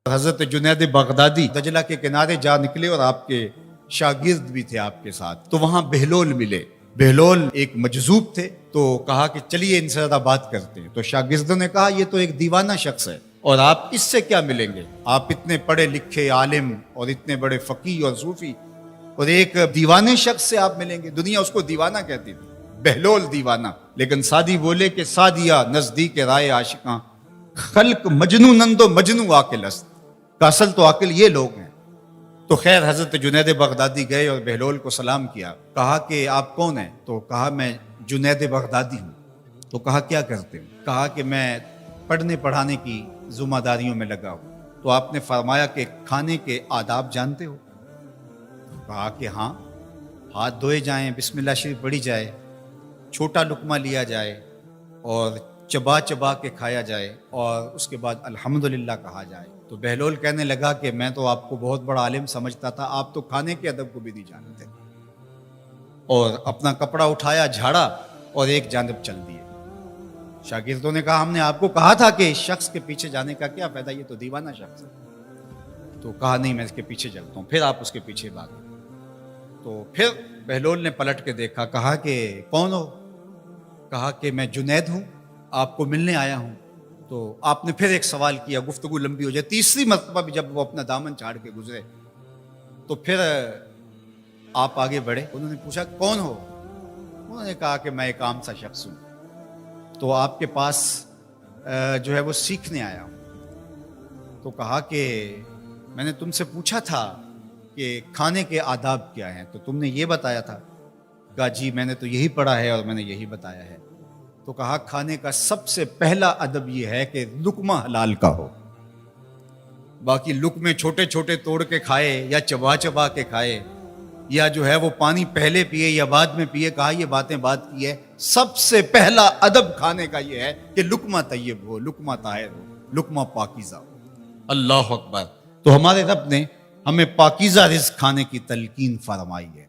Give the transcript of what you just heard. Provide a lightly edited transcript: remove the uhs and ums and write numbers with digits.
حضرت جنید بغدادی دجلہ کے کنارے جا نکلے اور آپ کے شاگرد بھی تھے آپ کے ساتھ، تو وہاں بہلول ملے۔ بہلول ایک مجذوب تھے، تو کہا کہ چلیے ان سے زیادہ بات کرتے ہیں۔ تو شاگردوں نے کہا یہ تو ایک دیوانہ شخص ہے اور آپ اس سے کیا ملیں گے، آپ اتنے پڑھے لکھے عالم اور اتنے بڑے فقیہ اور صوفی، اور ایک دیوانے شخص سے آپ ملیں گے؟ دنیا اس کو دیوانہ کہتی تھی، بہلول دیوانہ۔ لیکن سادی بولے کہ سادیا نزدیک رائے عاشقاں، خلق مجنو نندو مجنو عاقل است، کا اصل تو عاقل یہ لوگ ہیں۔ تو خیر حضرت جنید بغدادی گئے اور بہلول کو سلام کیا، کہا کہ آپ کون ہیں؟ تو کہا میں جنید بغدادی ہوں۔ تو کہا کیا کرتے ہو؟ کہا کہ میں پڑھنے پڑھانے کی ذمہ داریوں میں لگا ہوں۔ تو آپ نے فرمایا کہ کھانے کے آداب جانتے ہو؟ کہا کہ ہاں، ہاتھ دھوئے جائیں، بسم اللہ شریف پڑھی جائے، چھوٹا لقمہ لیا جائے اور چبا چبا کے کھایا جائے اور اس کے بعد الحمدللہ کہا جائے۔ تو بہلول کہنے لگا کہ میں تو آپ کو بہت بڑا عالم سمجھتا تھا، آپ تو کھانے کے ادب کو بھی نہیں جانتے، اور اپنا کپڑا اٹھایا، جھاڑا اور ایک جانب چل دیے۔ شاگردوں نے کہا ہم نے آپ کو کہا تھا کہ اس شخص کے پیچھے جانے کا کیا فائدہ، یہ تو دیوانہ شخص ہے۔ تو کہا نہیں میں اس کے پیچھے چلتا ہوں۔ پھر آپ اس کے پیچھے بھاگے۔ تو پھر بہلول نے پلٹ کے دیکھا، کہا کہ کون ہو؟ کہا کہ میں جنید ہوں، آپ کو ملنے آیا ہوں۔ تو آپ نے پھر ایک سوال کیا، گفتگو لمبی ہو جائے۔ تیسری مرتبہ بھی جب وہ اپنا دامن چھاڑ کے گزرے تو پھر آپ آگے بڑھے۔ انہوں نے پوچھا کون ہو؟ انہوں نے کہا کہ میں ایک عام سا شخص ہوں، تو آپ کے پاس جو ہے وہ سیکھنے آیا ہوں۔ تو کہا کہ میں نے تم سے پوچھا تھا کہ کھانے کے آداب کیا ہیں، تو تم نے یہ بتایا تھا۔ کہا جی میں نے تو یہی پڑھا ہے اور میں نے یہی بتایا ہے۔ تو کہا کھانے کا سب سے پہلا ادب یہ ہے کہ لقمہ حلال کا ہو، باقی لقمے چھوٹے چھوٹے توڑ کے کھائے یا چبا چبا کے کھائے یا جو ہے وہ پانی پہلے پیے یا بعد میں پیے، کہا یہ باتیں بات کی ہے۔ سب سے پہلا ادب کھانے کا یہ ہے کہ لقمہ طیب ہو، لقمہ طاہر ہو، لقمہ پاکیزہ ہو۔ اللہ اکبر۔ تو ہمارے رب نے ہمیں پاکیزہ رزق کھانے کی تلقین فرمائی ہے۔